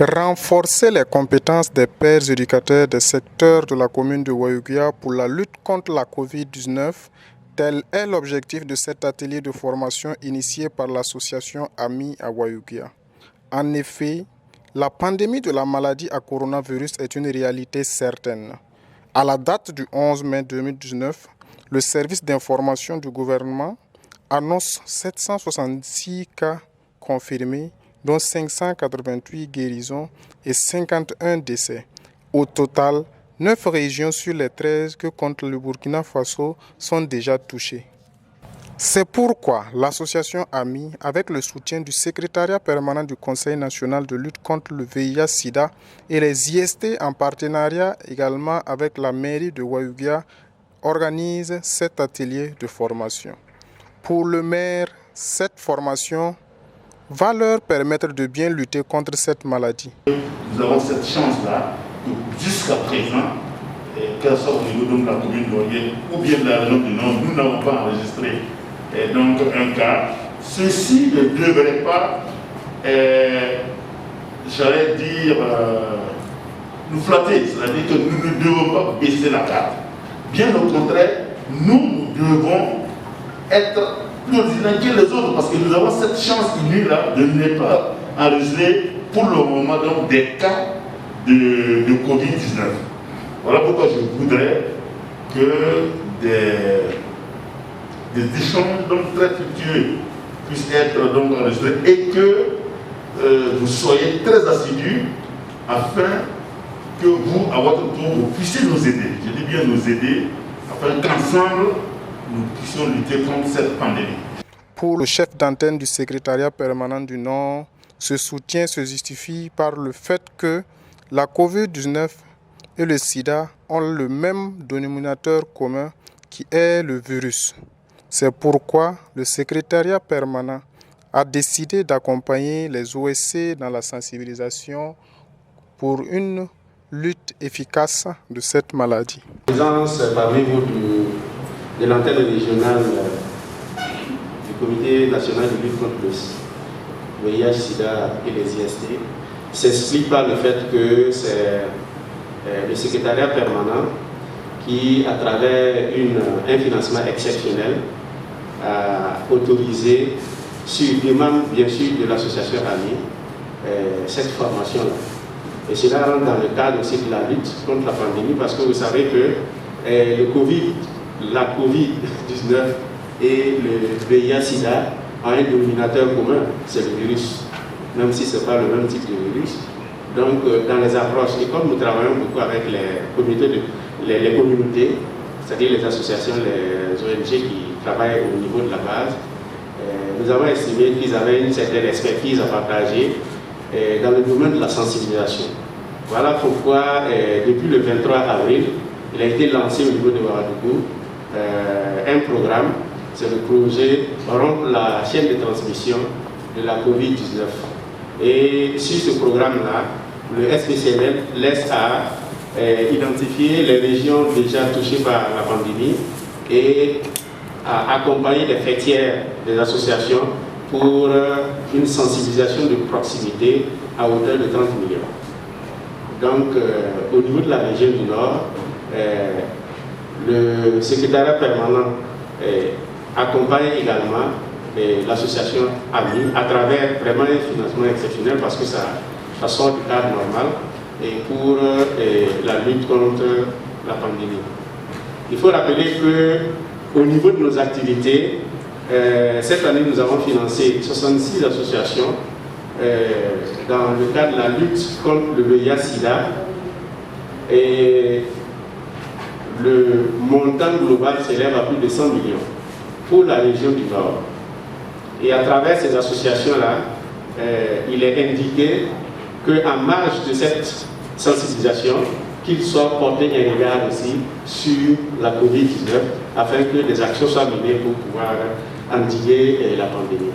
Renforcer les compétences des pères éducateurs des secteurs de la commune de Wayouguia pour la lutte contre la Covid-19, tel est l'objectif de cet atelier de formation initié par l'association AMI à Wayouguia. En effet, la pandémie de la maladie à coronavirus est une réalité certaine. À la date du 11 mai 2019, le service d'information du gouvernement annonce 766 cas confirmés, dont 588 guérisons et 51 décès. Au total, 9 régions sur les 13 que compte le Burkina Faso sont déjà touchées. C'est pourquoi l'association AMI, avec le soutien du secrétariat permanent du Conseil national de lutte contre le VIH-Sida et les IST en partenariat également avec la mairie de Wayouguia, organise cet atelier de formation. Pour le maire, cette formation va leur permettre de bien lutter contre cette maladie. Nous avons cette chance-là que jusqu'à présent, qu'elle soit au niveau de la commune d'Oyer ou bien de la région du Nord, nous n'avons pas enregistré donc un cas. Ceci ne devrait pas, j'allais dire, nous flatter, c'est-à-dire que nous ne devons pas baisser la carte. Bien au contraire, nous devons être plus résilient que les autres parce que nous avons cette chance inouïe-là de ne pas enregistrer pour le moment donc, des cas de Covid-19. Voilà pourquoi je voudrais que des échanges donc, très fructueux puissent être donc, enregistrés et que vous soyez très assidus afin que vous, à votre tour, vous puissiez nous aider. Je dis bien nous aider afin qu'ensemble, nous puissions lutter contre cette pandémie. Pour le chef d'antenne du secrétariat permanent du Nord, ce soutien se justifie par le fait que la Covid-19 et le sida ont le même dénominateur commun qui est le virus. C'est pourquoi le secrétariat permanent a décidé d'accompagner les OSC dans la sensibilisation pour une lutte efficace de cette maladie. Présence parmi vous de l'antenne régionale du Comité national de lutte contre le VIH-Sida et les IST s'explique par le fait que c'est le secrétariat permanent qui, à travers un financement exceptionnel, a autorisé, sur demande bien sûr de l'association AMI, cette formation-là. Et cela rentre dans le cadre aussi de la lutte contre la pandémie parce que vous savez que la COVID-19 et le VIH-Sida ont un dénominateur commun, c'est le virus, même si ce n'est pas le même type de virus. Donc, dans les approches, et comme nous travaillons beaucoup avec les communautés, c'est-à-dire les associations, les ONG qui travaillent au niveau de la base, nous avons estimé qu'ils avaient une certaine expertise à partager dans le domaine de la sensibilisation. Voilà pourquoi, depuis le 23 avril, il a été lancé au niveau de Ouagadougou un programme, c'est le projet Rompre la chaîne de transmission de la COVID-19. Et sur ce programme-là, le SPCNL laisse à identifier les régions déjà touchées par la pandémie et à accompagner les fêtières des associations pour une sensibilisation de proximité à hauteur de 30 millions. Donc, au niveau de la région du Nord, le secrétariat permanent accompagne également l'association AMI à travers vraiment un financement exceptionnel parce que ça sort du cadre normal et pour la lutte contre la pandémie. Il faut rappeler qu'au niveau de nos activités, cette année nous avons financé 66 associations dans le cadre de la lutte contre le VIH-Sida et le montant global s'élève à plus de 100 millions pour la région du Nord. Et à travers ces associations-là, il est indiqué qu'en marge de cette sensibilisation, qu'il soit porté un regard aussi sur la COVID-19 afin que des actions soient menées pour pouvoir endiguer la pandémie.